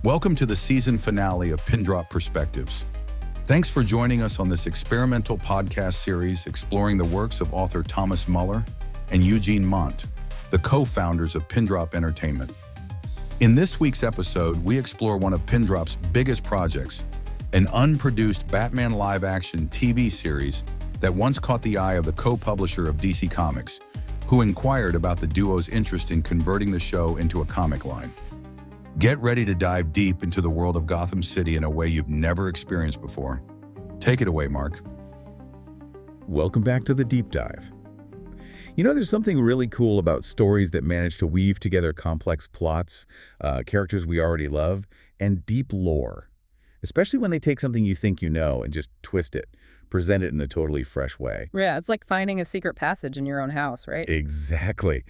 Welcome to the season finale of Pindrop Perspectives. Thanks for joining us on this experimental podcast series exploring the works of author Thomas Muller and Eugene Mont, the co-founders of Pindrop Entertainment. In this week's episode, we explore one of Pindrop's biggest projects, an unproduced Batman live-action TV series that once caught the eye of the co-publisher of DC Comics, who inquired about the duo's interest in converting the show into a comic line. Get ready to dive deep into the world of Gotham City in a way you've never experienced before. Take it away, Mark. Welcome back to the deep dive. You know, there's something really cool about stories that manage to weave together complex plots, characters we already love, and deep lore, especially when they take something you think you know and just twist it, present it in a totally fresh way. Yeah, it's like finding a secret passage in your own house, right? Exactly.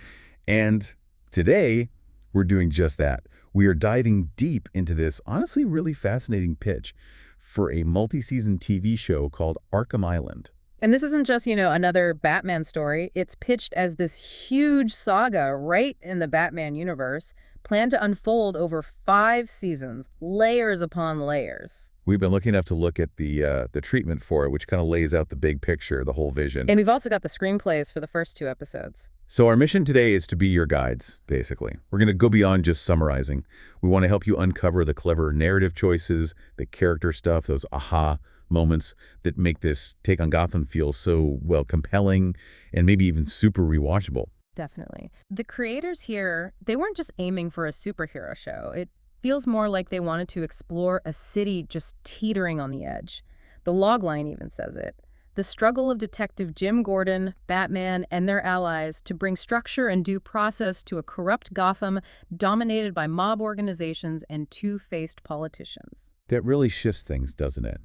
And today, we're doing just that. We are diving deep into this honestly really fascinating pitch for a multi-season TV show called Arkham Island. And this isn't just, another Batman story. It's pitched as this huge saga right in the Batman universe, planned to unfold over 5 seasons, layers upon layers. We've been lucky enough to look at the treatment for it, which kind of lays out the big picture, the whole vision. And we've also got the screenplays for the first 2 episodes. So our mission today is to be your guides, basically. We're going to go beyond just summarizing. We want to help you uncover the clever narrative choices, the character stuff, those aha moments that make this take on Gotham feel so, well, compelling and maybe even super rewatchable. Definitely. The creators here, they weren't just aiming for a superhero show. It feels more like they wanted to explore a city just teetering on the edge. The logline even says it. The struggle of Detective Jim Gordon, Batman, and their allies to bring structure and due process to a corrupt Gotham dominated by mob organizations and two-faced politicians. That really shifts things, doesn't it?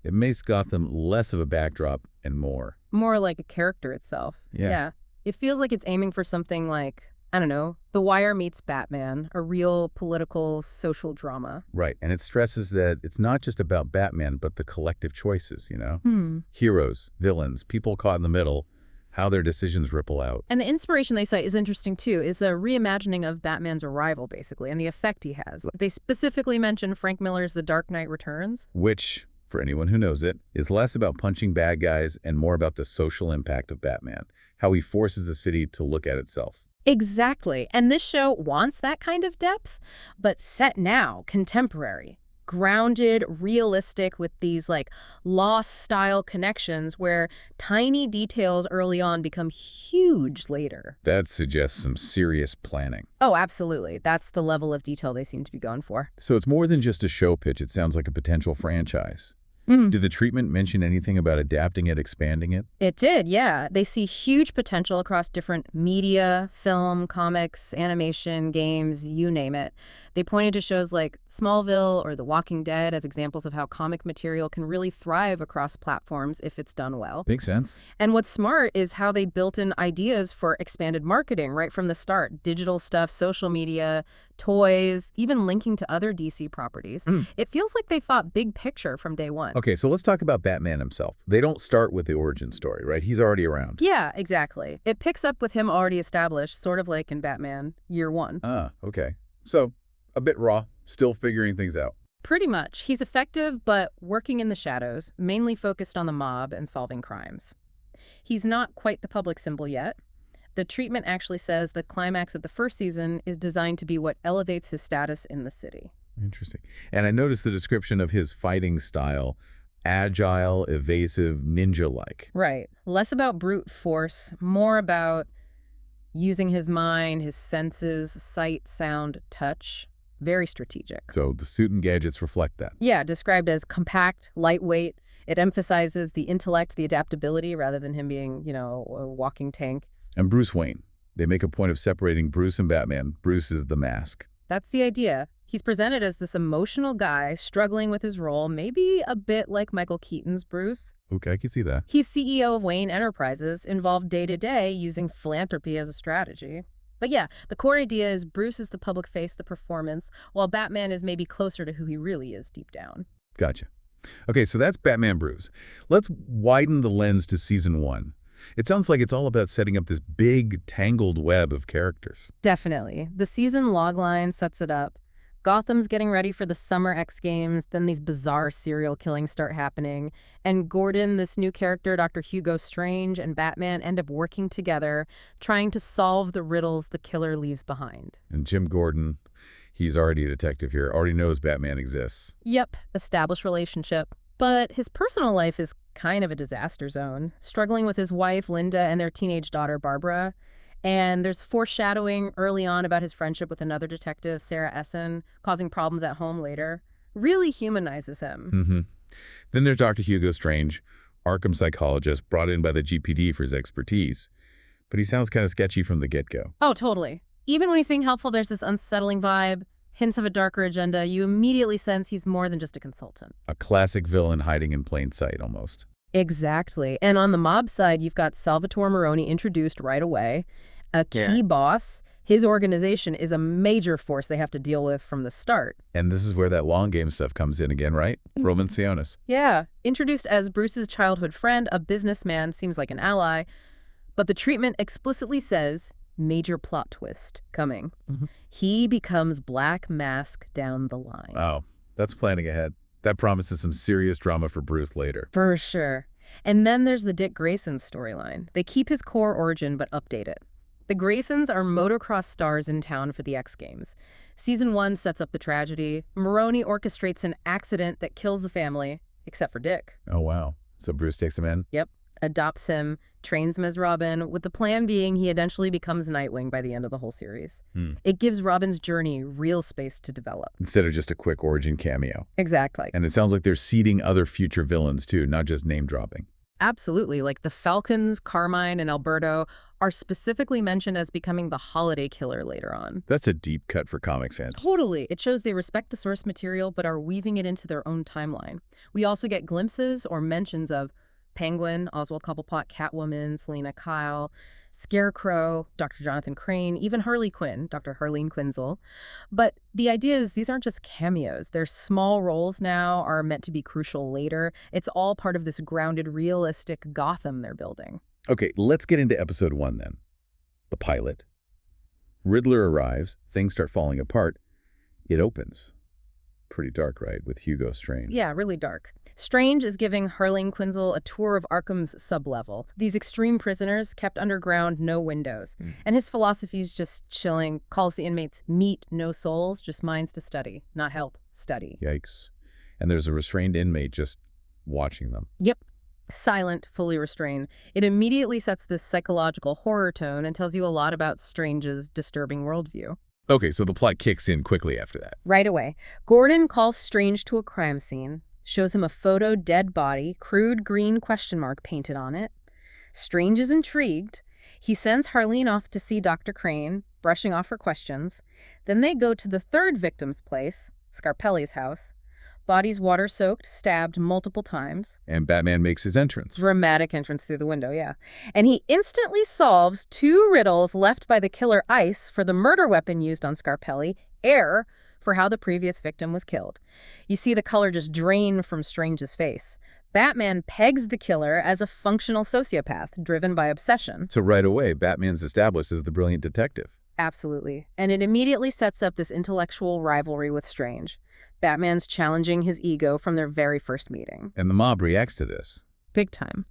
It makes Gotham less of a backdrop and more like a character itself. Yeah. It feels like it's aiming for something like, I don't know, The Wire meets Batman, a real political, social drama. Right, and it stresses that it's not just about Batman, but the collective choices, Heroes, villains, people caught in the middle, how their decisions ripple out. And the inspiration they cite is interesting, too. It's a reimagining of Batman's arrival, basically, and the effect he has. They specifically mention Frank Miller's The Dark Knight Returns. Which, for anyone who knows it, is less about punching bad guys and more about the social impact of Batman, how he forces the city to look at itself. Exactly. And this show wants that kind of depth, but set now, contemporary, grounded, realistic with these Lost-style connections where tiny details early on become huge later. That suggests some serious planning. Oh, absolutely. That's the level of detail they seem to be going for. So it's more than just a show pitch. It sounds like a potential franchise. Did the treatment mention anything about adapting it, expanding it? It did, yeah. They see huge potential across different media, film, comics, animation, games, you name it. They pointed to shows like Smallville or The Walking Dead as examples of how comic material can really thrive across platforms if it's done well. Makes sense. And what's smart is how they built in ideas for expanded marketing right from the start. Digital stuff, social media, toys, even linking to other DC properties. It feels like they thought big picture from day one. Okay, so let's talk about Batman himself. They don't start with the origin story, right? He's already around. Yeah, exactly. It picks up with him already established, sort of like in Batman Year One. Ah, okay. So, a bit raw, still figuring things out. Pretty much. He's effective, but working in the shadows, mainly focused on the mob and solving crimes. He's not quite the public symbol yet. The treatment actually says the climax of the first season is designed to be what elevates his status in the city. Interesting. And I noticed the description of his fighting style, agile, evasive, ninja-like. Right. Less about brute force, more about using his mind, his senses, sight, sound, touch. Very strategic. So the suit and gadgets reflect that. Yeah, described as compact, lightweight. It emphasizes the intellect, the adaptability, rather than him being, a walking tank. And Bruce Wayne. They make a point of separating Bruce and Batman. Bruce is the mask. That's the idea. He's presented as this emotional guy struggling with his role, maybe a bit like Michael Keaton's Bruce. Okay, I can see that. He's CEO of Wayne Enterprises, involved day-to-day using philanthropy as a strategy. But yeah, the core idea is Bruce is the public face, the performance, while Batman is maybe closer to who he really is deep down. Gotcha. Okay, so that's Batman Bruce. Let's widen the lens to season 1. It sounds like it's all about setting up this big, tangled web of characters. Definitely. The season logline sets it up. Gotham's getting ready for the summer X Games, then these bizarre serial killings start happening, and Gordon, this new character, Dr. Hugo Strange, and Batman end up working together, trying to solve the riddles the killer leaves behind. And Jim Gordon, he's already a detective here, already knows Batman exists. Yep, established relationship. But his personal life is kind of a disaster zone, struggling with his wife, Linda, and their teenage daughter, Barbara. And there's foreshadowing early on about his friendship with another detective, Sarah Essen, causing problems at home later. Really humanizes him. Then there's Dr. Hugo Strange, Arkham psychologist brought in by the GPD for his expertise. But he sounds kind of sketchy from the get-go. Oh, totally. Even when he's being helpful, there's this unsettling vibe, hints of a darker agenda. You immediately sense he's more than just a consultant. A classic villain hiding in plain sight, almost. Exactly. And on the mob side, you've got Salvatore Maroni introduced right away. A key boss. His organization is a major force they have to deal with from the start. And this is where that long game stuff comes in again, right? Roman Sionis. Yeah. Introduced as Bruce's childhood friend, a businessman, seems like an ally. But the treatment explicitly says, major plot twist coming. He becomes Black Mask down the line. Oh, that's planning ahead. That promises some serious drama for Bruce later. For sure. And then there's the Dick Grayson storyline. They keep his core origin but update it. The Graysons are motocross stars in town for the X Games. Season 1 sets up the tragedy. Maroni orchestrates an accident that kills the family, except for Dick. Oh, wow. So Bruce takes him in? Yep. Adopts him, trains him as Robin, with the plan being he eventually becomes Nightwing by the end of the whole series. It gives Robin's journey real space to develop. Instead of just a quick origin cameo. Exactly. And it sounds like they're seeding other future villains, too, not just name-dropping. Absolutely. Like the Falcons, Carmine, and Alberto are specifically mentioned as becoming the holiday killer later on. That's a deep cut for comics fans. Totally. It shows they respect the source material but are weaving it into their own timeline. We also get glimpses or mentions of Penguin, Oswald Cobblepot, Catwoman, Selena Kyle, Scarecrow, Dr. Jonathan Crane, even Harley Quinn, Dr. Harleen Quinzel. But the idea is these aren't just cameos. Their small roles now are meant to be crucial later. It's all part of this grounded, realistic Gotham they're building. Okay, let's get into episode 1 then. The pilot. Riddler arrives, things start falling apart. It opens. Pretty dark, right, with Hugo Strange? Yeah, really dark. Strange is giving Harleen Quinzel a tour of Arkham's sublevel. These extreme prisoners kept underground, no windows. And his philosophy is just chilling, calls the inmates meat, no souls, just minds to study. Not help, study. Yikes. And there's a restrained inmate just watching them. Yep. Silent, fully restrained. It immediately sets this psychological horror tone and tells you a lot about Strange's disturbing worldview. Okay, so the plot kicks in quickly after that. Right away. Gordon calls Strange to a crime scene, shows him a photo dead body, crude green question mark painted on it. Strange is intrigued. He sends Harleen off to see Dr. Crane, brushing off her questions. Then they go to the third victim's place, Scarpelli's house. Body's water-soaked, stabbed multiple times. And Batman makes his entrance. Dramatic entrance through the window, yeah. And he instantly solves 2 riddles left by the killer Ice for the murder weapon used on Scarpelli, air, for how the previous victim was killed. You see the color just drain from Strange's face. Batman pegs the killer as a functional sociopath driven by obsession. So right away, Batman's established as the brilliant detective. Absolutely. And it immediately sets up this intellectual rivalry with Strange. Batman's challenging his ego from their very first meeting. And the mob reacts to this. Big time.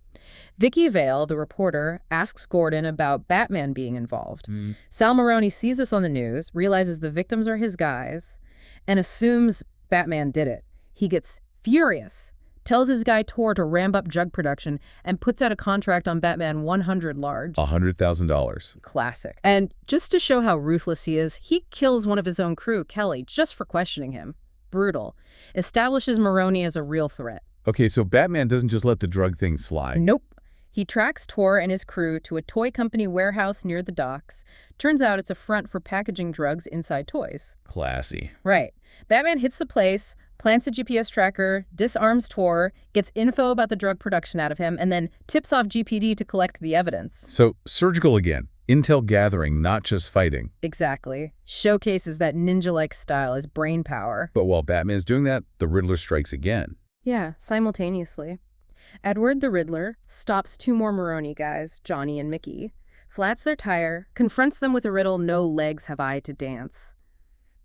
Vicky Vale, the reporter, asks Gordon about Batman being involved. Sal Maroni sees this on the news, realizes the victims are his guys, and assumes Batman did it. He gets furious, tells his guy Tor to ramp up drug production, and puts out a contract on Batman 100 large. $100,000. Classic. And just to show how ruthless he is, he kills one of his own crew, Kelly, just for questioning him. Brutal. Establishes Maroni as a real threat. Okay, so Batman doesn't just let the drug thing slide. Nope. He tracks Tor and his crew to a toy company warehouse near the docks. Turns out it's a front for packaging drugs inside toys. Classy. Right. Batman hits the place, plants a GPS tracker, disarms Tor, gets info about the drug production out of him, and then tips off GPD to collect the evidence. So, surgical again. Intel gathering, not just fighting. Exactly. Showcases that ninja-like style as brain power. But while Batman's doing that, the Riddler strikes again. Yeah, simultaneously. Edward the Riddler stops two more Maroni guys, Johnny and Mickey, flats their tire, confronts them with a riddle no legs have I to dance.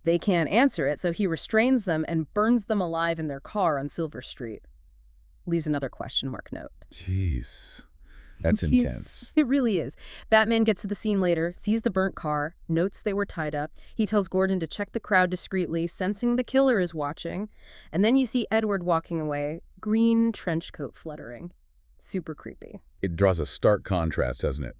They can't answer it, so he restrains them and burns them alive in their car on Silver Street. Leaves another question mark note. Jeez. That's intense. It really is. Batman gets to the scene later, sees the burnt car, notes they were tied up. He tells Gordon to check the crowd discreetly, sensing the killer is watching. And then you see Edward walking away, green trench coat fluttering. Super creepy. It draws a stark contrast, doesn't it?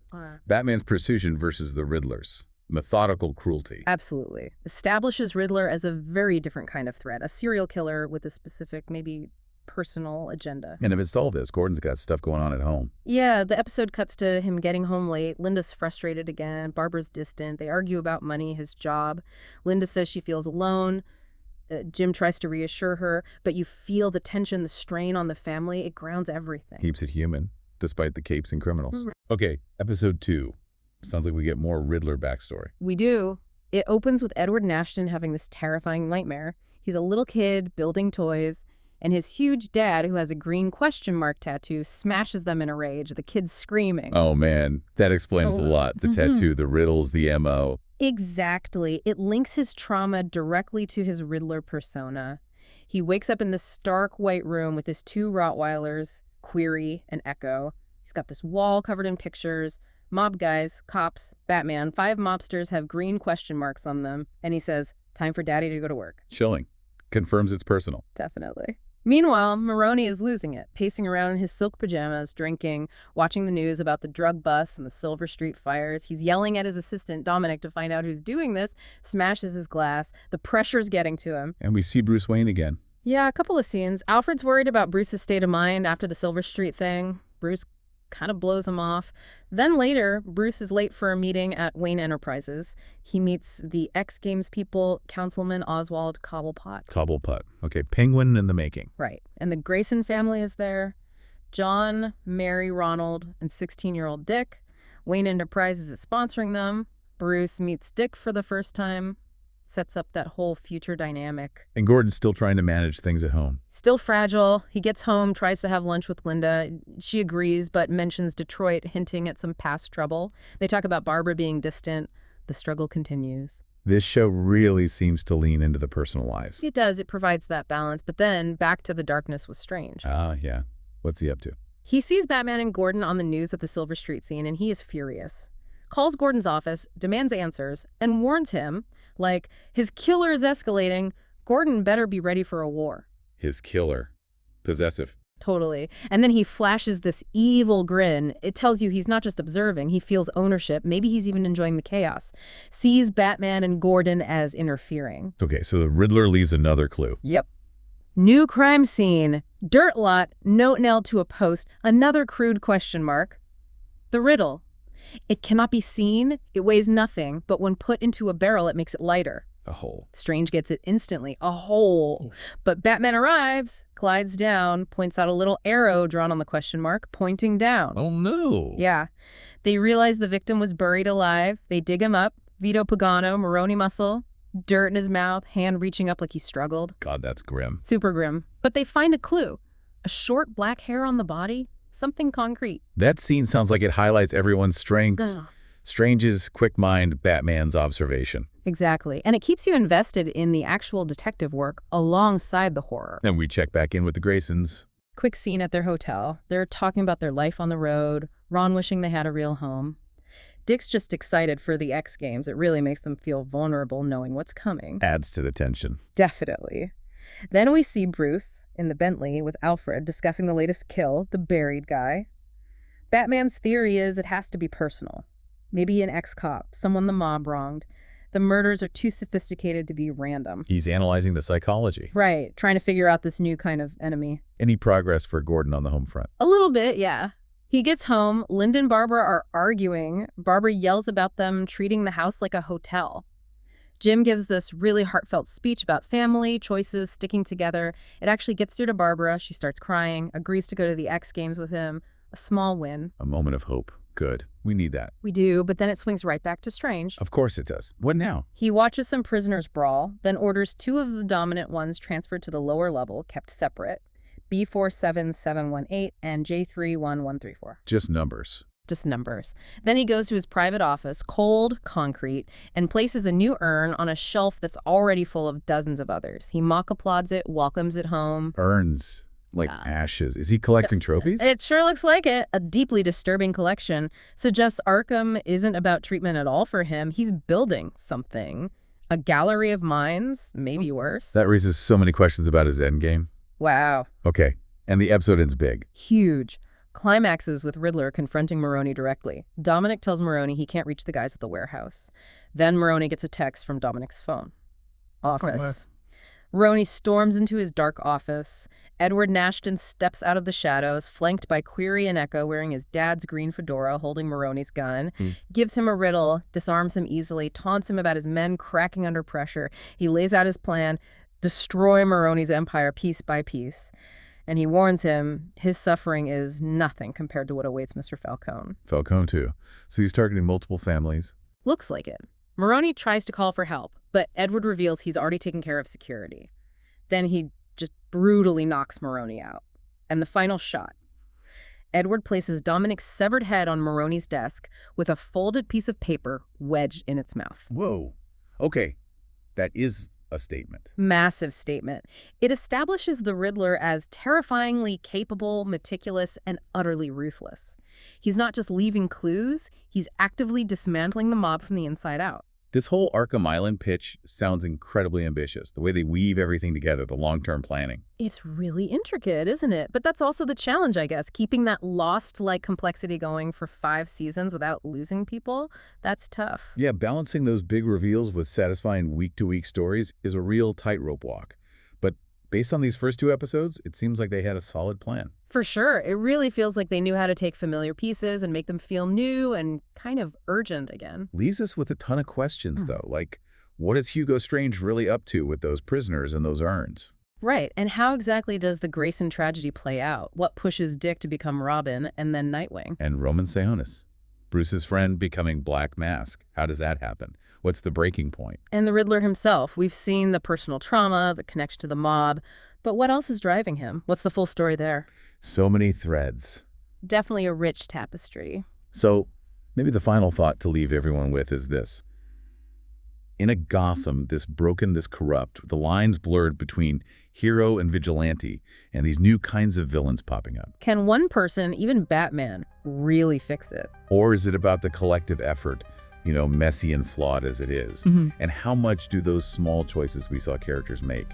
Batman's precision versus the Riddler's. Methodical cruelty. Absolutely. Establishes Riddler as a very different kind of threat, a serial killer with a specific, maybe personal agenda. And amidst all this, Gordon's got stuff going on at home. Yeah, the episode cuts to him getting home late. Linda's frustrated again. Barbara's distant. They argue about money, his job. Linda says she feels alone. Jim tries to reassure her, but you feel the tension, the strain on the family. It grounds everything. Keeps it human, despite the capes and criminals. Okay, episode 2. Sounds like we get more Riddler backstory. We do. It opens with Edward and Ashton having this terrifying nightmare. He's a little kid building toys, and his huge dad, who has a green question mark tattoo, smashes them in a rage, the kids screaming. Oh, man. That explains a lot. The tattoo, the riddles, the MO. Exactly. It links his trauma directly to his Riddler persona. He wakes up in this stark white room with his two Rottweilers, Query and Echo. He's got this wall covered in pictures. Mob guys, cops, Batman, 5 mobsters have green question marks on them. And he says, time for daddy to go to work. Chilling. Confirms it's personal. Definitely. Meanwhile, Maroni is losing it, pacing around in his silk pajamas, drinking, watching the news about the drug bust and the Silver Street fires. He's yelling at his assistant, Dominic, to find out who's doing this, smashes his glass. The pressure's getting to him. And we see Bruce Wayne again. Yeah, a couple of scenes. Alfred's worried about Bruce's state of mind after the Silver Street thing. Bruce kind of blows him off. Then later, Bruce is late for a meeting at Wayne Enterprises. He meets the X Games people, Councilman Oswald Cobblepot. Cobblepot. Okay, Penguin in the making. Right. And the Grayson family is there. John, Mary, Ronald, and 16-year-old Dick. Wayne Enterprises is sponsoring them. Bruce meets Dick for the first time. Sets up that whole future dynamic. And Gordon's still trying to manage things at home. Still fragile. He gets home, tries to have lunch with Linda. She agrees, but mentions Detroit, hinting at some past trouble. They talk about Barbara being distant. The struggle continues. This show really seems to lean into the personal lives. It does. It provides that balance. But then back to the darkness with Strange. Yeah. What's he up to? He sees Batman and Gordon on the news at the Silver Street scene, and he is furious. Calls Gordon's office, demands answers, and warns him, like, his killer is escalating. Gordon better be ready for a war. His killer. Possessive. Totally. And then he flashes this evil grin. It tells you he's not just observing, he feels ownership. Maybe he's even enjoying the chaos. Sees Batman and Gordon as interfering. Okay, so the Riddler leaves another clue. Yep. New crime scene. Dirt lot, note nailed to a post, another crude question mark. The riddle. It cannot be seen, it weighs nothing, but when put into a barrel, it makes it lighter. A hole. Strange gets it instantly. A hole. But Batman arrives, glides down, points out a little arrow drawn on the question mark, pointing down. Oh, no. Yeah. They realize the victim was buried alive. They dig him up. Vito Pagano, Maroni muscle, dirt in his mouth, hand reaching up like he struggled. God, that's grim. Super grim. But they find a clue. A short black hair on the body. Something concrete. That scene sounds like it highlights everyone's strengths. Strange's quick mind, Batman's observation. Exactly. And it keeps you invested in the actual detective work alongside the horror. Then we check back in with the Graysons. Quick scene at their hotel. They're talking about their life on the road, Ron wishing they had a real home. Dick's just excited for the X Games. It really makes them feel vulnerable knowing what's coming. Adds to the tension. Definitely. Then we see Bruce in the Bentley with Alfred discussing the latest kill, the buried guy. Batman's theory is it has to be personal. Maybe an ex-cop, someone the mob wronged. The murders are too sophisticated to be random. He's analyzing the psychology. Right, trying to figure out this new kind of enemy. Any progress for Gordon on the home front? A little bit, yeah. He gets home. Linda and Barbara are arguing. Barbara yells about them treating the house like a hotel. Jim gives this really heartfelt speech about family, choices, sticking together. It actually gets through to Barbara. She starts crying, agrees to go to the X Games with him. A small win. A moment of hope. Good. We need that. We do, but then it swings right back to Strange. Of course it does. What now? He watches some prisoners brawl, then orders 2 of the dominant ones transferred to the lower level, kept separate. B47718 and J31134. Just numbers. Just numbers. Then he goes to his private office, cold concrete, and places a new urn on a shelf that's already full of dozens of others. He mock applauds it, welcomes it home. Urns. Like ashes. Is he collecting trophies? It sure looks like it. A deeply disturbing collection suggests Arkham isn't about treatment at all for him. He's building something. A gallery of minds, maybe worse. That raises so many questions about his endgame. Wow. Okay. And the episode ends big. Huge. Climaxes with Riddler confronting Maroni directly. Dominic tells Maroni he can't reach the guys at the warehouse. Then Maroni gets a text from Dominic's phone. Office. Maroni storms into his dark office. Edward Nashton steps out of the shadows, flanked by Query and Echo wearing his dad's green fedora, holding Maroni's gun. Gives him a riddle, disarms him easily, taunts him about his men cracking under pressure. He lays out his plan, destroy Maroni's empire piece by piece. And he warns him his suffering is nothing compared to what awaits Mr. Falcone. Falcone, too. So he's targeting multiple families. Looks like it. Maroni tries to call for help, but Edward reveals he's already taken care of security. Then he just brutally knocks Maroni out. And the final shot. Edward places Dominic's severed head on Maroni's desk with a folded piece of paper wedged in its mouth. Whoa. Okay. That is a statement. Massive statement. It establishes the Riddler as terrifyingly capable, meticulous, and utterly ruthless. He's not just leaving clues, he's actively dismantling the mob from the inside out. This whole Arkham Island pitch sounds incredibly ambitious, the way they weave everything together, the long-term planning. It's really intricate, isn't it? But that's also the challenge, I guess. Keeping that Lost-like complexity going for 5 seasons without losing people, that's tough. Yeah, balancing those big reveals with satisfying week-to-week stories is a real tightrope walk. But based on these first 2 episodes, it seems like they had a solid plan. For sure. It really feels like they knew how to take familiar pieces and make them feel new and kind of urgent again. Leaves us with a ton of questions, though. Like, what is Hugo Strange really up to with those prisoners and those urns? Right. And how exactly does the Grayson tragedy play out? What pushes Dick to become Robin and then Nightwing? And Roman Sionis, Bruce's friend becoming Black Mask. How does that happen? What's the breaking point? And the Riddler himself. We've seen the personal trauma, the connection to the mob. But what else is driving him? What's the full story there? So many threads. Definitely a rich tapestry. So maybe the final thought to leave everyone with is this. In a Gotham this broken, this corrupt, the lines blurred between hero and vigilante, and these new kinds of villains popping up. Can one person, even Batman, really fix it? Or is it about the collective effort, messy and flawed as it is? And how much do those small choices we saw characters make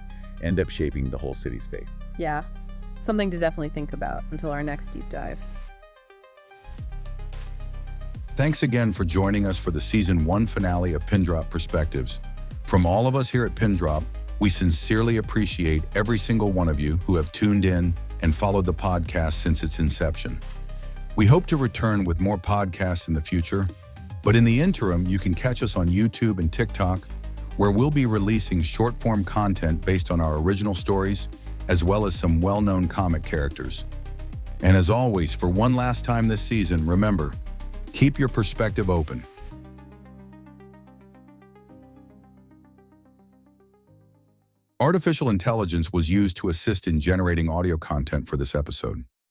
end up shaping the whole city's fate? Yeah, something to definitely think about until our next deep dive. Thanks again for joining us for the Season 1 finale of Pindrop Perspectives. From all of us here at Pindrop, we sincerely appreciate every single one of you who have tuned in and followed the podcast since its inception. We hope to return with more podcasts in the future, but in the interim, you can catch us on YouTube and TikTok, where we'll be releasing short-form content based on our original stories, as well as some well-known comic characters. And as always, for one last time this season, remember, keep your perspective open. Artificial intelligence was used to assist in generating audio content for this episode.